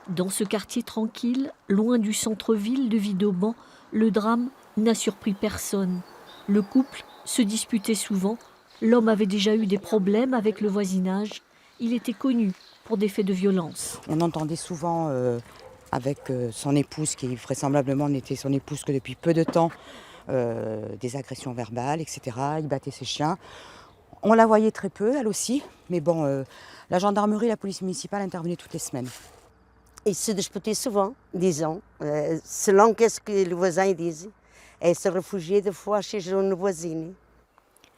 Dans ce quartier tranquille, loin du centre-ville de Vidauban, le drame n'a surpris personne. Le couple se disputait souvent. L'homme avait déjà eu des problèmes avec le voisinage. Il était connu pour des faits de violence. On entendait souvent avec son épouse, qui vraisemblablement n'était son épouse que depuis peu de temps, des agressions verbales, etc. Il battait ses chiens. On la voyait très peu, elle aussi. Mais bon, la gendarmerie, la police municipale intervenaient toutes les semaines. Ils se disputaient souvent, disons, selon ce que le voisin disait. Elle se réfugiait des fois chez une voisine.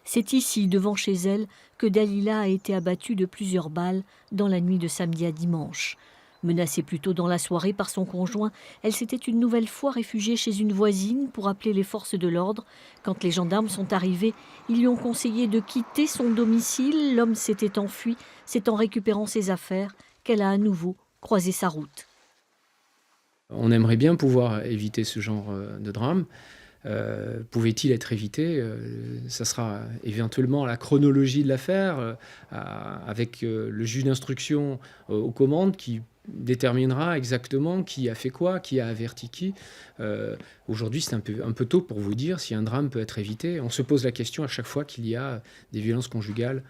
C'est ici, devant chez elle, que Dalila a été abattue de plusieurs balles dans la nuit de samedi à dimanche. Menacée plus tôt dans la soirée par son conjoint, elle s'était une nouvelle fois réfugiée chez une voisine pour appeler les forces de l'ordre. Quand les gendarmes sont arrivés, ils lui ont conseillé de quitter son domicile. L'homme s'était enfui. C'est en récupérant ses affaires qu'elle a à nouveau croisé sa route. On aimerait bien pouvoir éviter ce genre de drame. Pouvait-il être évité? Ça sera éventuellement la chronologie de l'affaire, avec le juge d'instruction aux commandes qui déterminera exactement qui a fait quoi, qui a averti qui. Aujourd'hui, c'est un peu tôt pour vous dire si un drame peut être évité. On se pose la question à chaque fois qu'il y a des violences conjugales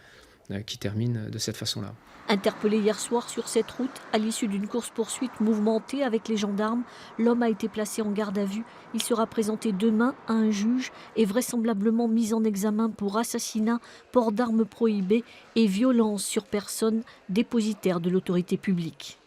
qui terminent de cette façon-là. Interpellé hier soir sur cette route, à l'issue d'une course-poursuite mouvementée avec les gendarmes, l'homme a été placé en garde à vue. Il sera présenté demain à un juge et vraisemblablement mis en examen pour assassinat, port d'armes prohibées et violence sur personne dépositaire de l'autorité publique.